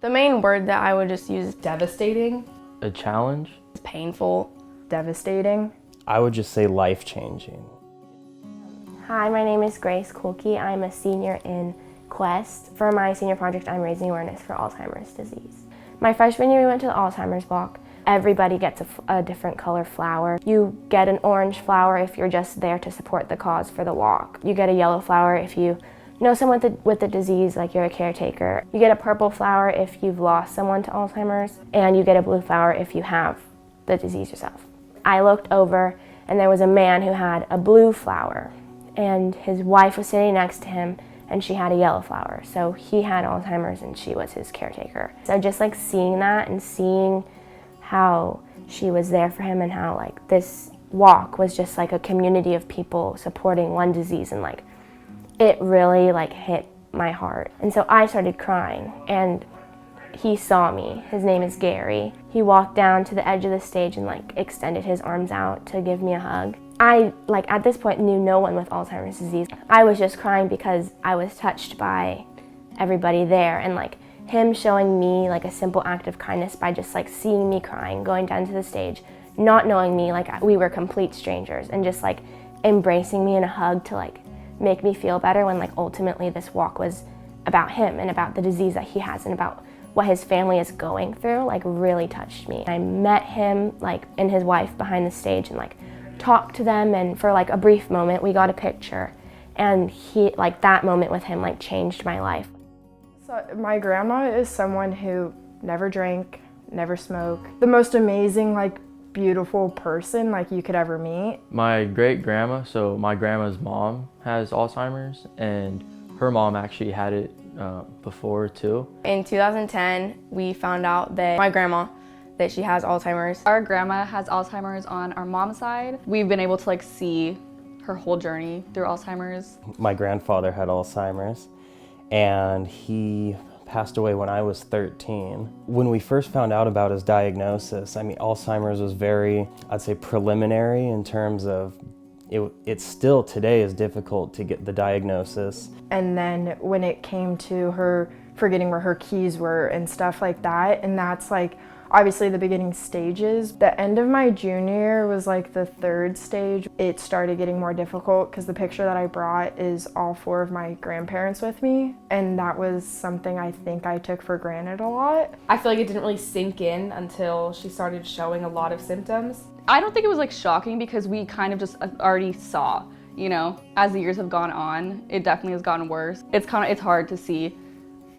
The main word that I would just use is Devastating. A challenge? is painful. Devastating. I would just say life-changing. Hi, my name is Grace Culqui. I'm a senior in Quest. For my senior project, I'm raising awareness for Alzheimer's disease. My freshman year, we went to the Alzheimer's block. Everybody gets a different color flower. You get an orange flower if you're just there to support the cause for the walk. You get a yellow flower if you know someone with the disease, like you're a caretaker. You get a purple flower if you've lost someone to Alzheimer's, and you get a blue flower if you have the disease yourself. I looked over and there was a man who had a blue flower, and his wife was sitting next to him and she had a yellow flower. So he had Alzheimer's and she was his caretaker. So just like seeing that and seeing how she was there for him and how like this walk was just like a community of people supporting one disease, and like it really like hit my heart. And so I started crying, and he saw me. His name is Gary. He walked down to the edge of the stage and like extended his arms out to give me a hug. I like at this point knew no one with Alzheimer's disease. I was just crying because I was touched by everybody there, and like him showing me like a simple act of kindness by just like seeing me crying, going down to the stage, not knowing me, like we were complete strangers, and just like embracing me in a hug to like make me feel better, when like ultimately this walk was about him and about the disease that he has and about what his family is going through, like really touched me. I met him like and his wife behind the stage and like talked to them, and for like a brief moment we got a picture, and he like that moment with him like changed my life. So my grandma is someone who never drank, never smoked. The most amazing, like beautiful person like you could ever meet. My great-grandma, so my grandma's mom has Alzheimer's, and her mom actually had it before too. In 2010, we found out that my grandma, that she has Alzheimer's. Our grandma has Alzheimer's on our mom's side. We've been able to like see her whole journey through Alzheimer's. My grandfather had Alzheimer's, and he passed away when I was 13. When we first found out about his diagnosis, I mean, Alzheimer's was very, I'd say, preliminary in terms of it still today is difficult to get the diagnosis. And then when it came to her forgetting where her keys were and stuff like that, and that's like obviously the beginning stages. The end of my junior year was like the third stage. It started getting more difficult because the picture that I brought is all four of my grandparents with me, and that was something I think I took for granted a lot. I feel like it didn't really sink in until she started showing a lot of symptoms. I don't think it was like shocking because we kind of just already saw, you know, as the years have gone on, it definitely has gotten worse. It's hard to see,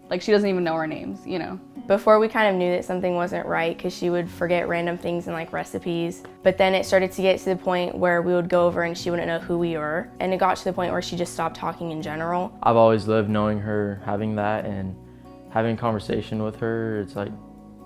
like she doesn't even know our names, you know. Before, we kind of knew that something wasn't right because she would forget random things in like recipes. But then it started to get to the point where we would go over and she wouldn't know who we were. And it got to the point where she just stopped talking in general. I've always lived knowing her, having that, and having a conversation with her. It's like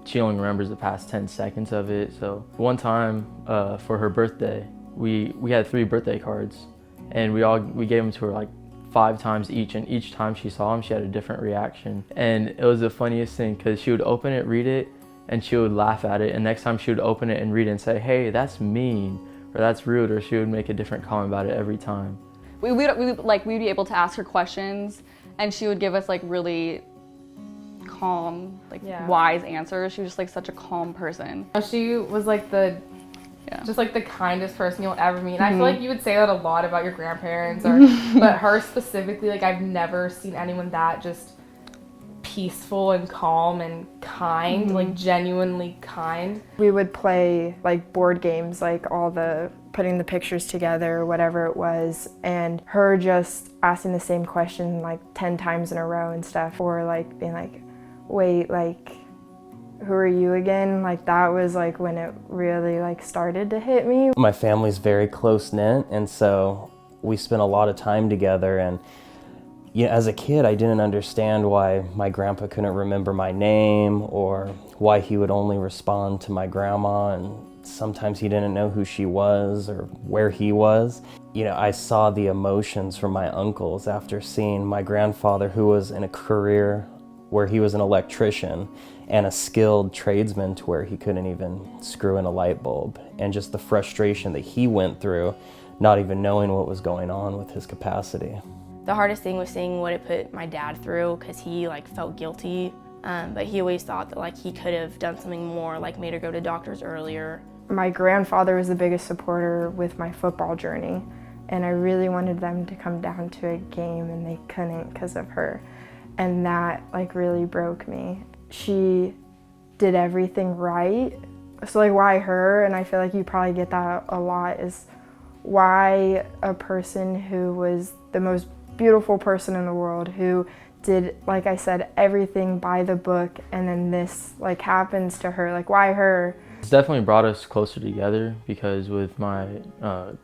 she only remembers the past 10 seconds of it. So one time for her birthday, we had 3 birthday cards, and we gave them to her like 5 times each, and each time she saw them, she had a different reaction. And it was the funniest thing because she would open it, read it, and she would laugh at it. And next time she would open it and read it and say, "Hey, that's mean," or "That's rude," or she would make a different comment about it every time. We'd be able to ask her questions, and she would give us like really calm, like wise answers. She was just like such a calm person. She was like just like the kindest person you'll ever meet. And I feel like you would say that a lot about your grandparents, but her specifically, like I've never seen anyone that just peaceful and calm and kind, like genuinely kind. We would play like board games, like all the putting the pictures together, whatever it was, and her just asking the same question like 10 times in a row and stuff, or like being like, wait, like, who are you again? Like that was like when it really like started to hit me. My family's very close-knit, and so we spent a lot of time together, and as a kid I didn't understand why my grandpa couldn't remember my name, or why he would only respond to my grandma, and sometimes he didn't know who she was or where he was. I saw the emotions from my uncles after seeing my grandfather, who was in a career where he was an electrician and a skilled tradesman to where he couldn't even screw in a light bulb, and just the frustration that he went through, not even knowing what was going on with his capacity. The hardest thing was seeing what it put my dad through, because he like felt guilty but he always thought that like he could have done something more, like made her go to doctors earlier. My grandfather was the biggest supporter with my football journey, and I really wanted them to come down to a game, and they couldn't because of her. And that like really broke me. She did everything right. So like, why her? And I feel like you probably get that a lot, is why a person who was the most beautiful person in the world, who did, like I said, everything by the book, and then this like happens to her. Like, why her? It's definitely brought us closer together because with my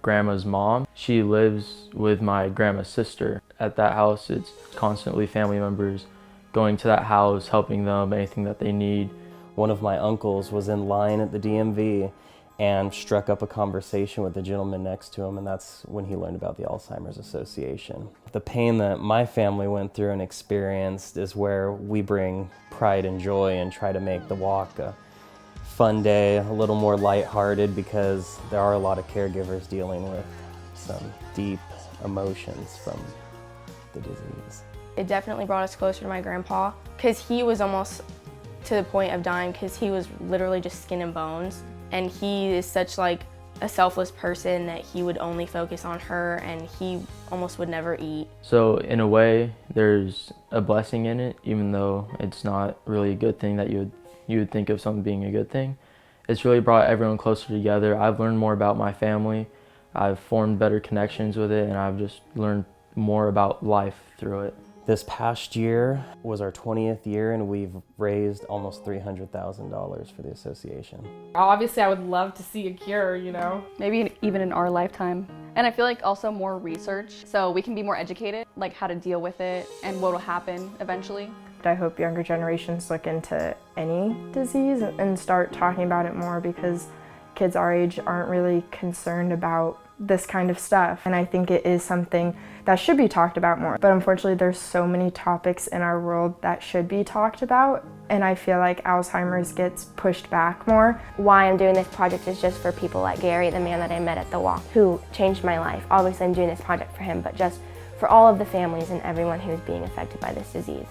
grandma's mom, she lives with my grandma's sister. At that house, it's constantly family members going to that house, helping them, anything that they need. One of my uncles was in line at the DMV and struck up a conversation with the gentleman next to him, and that's when he learned about the Alzheimer's Association. The pain that my family went through and experienced is where we bring pride and joy and try to make the walk a fun day, a little more lighthearted, because there are a lot of caregivers dealing with some deep emotions from the disease. It definitely brought us closer to my grandpa, because he was almost to the point of dying, because he was literally just skin and bones. And he is such like a selfless person that he would only focus on her, and he almost would never eat. So in a way, there's a blessing in it, even though it's not really a good thing that you would think of something being a good thing. It's really brought everyone closer together. I've learned more about my family. I've formed better connections with it, and I've just learned more about life through it. This past year was our 20th year, and we've raised almost $300,000 for the association. Obviously, I would love to see a cure, you know? Maybe even in our lifetime. And I feel like also more research, so we can be more educated, like how to deal with it and what will happen eventually. I hope younger generations look into any disease and start talking about it more, because kids our age aren't really concerned about this kind of stuff. And I think it is something that should be talked about more. But unfortunately, there's so many topics in our world that should be talked about, and I feel like Alzheimer's gets pushed back more. Why I'm doing this project is just for people like Gary, the man that I met at the walk, who changed my life. Obviously, I'm doing this project for him, but just for all of the families and everyone who's being affected by this disease.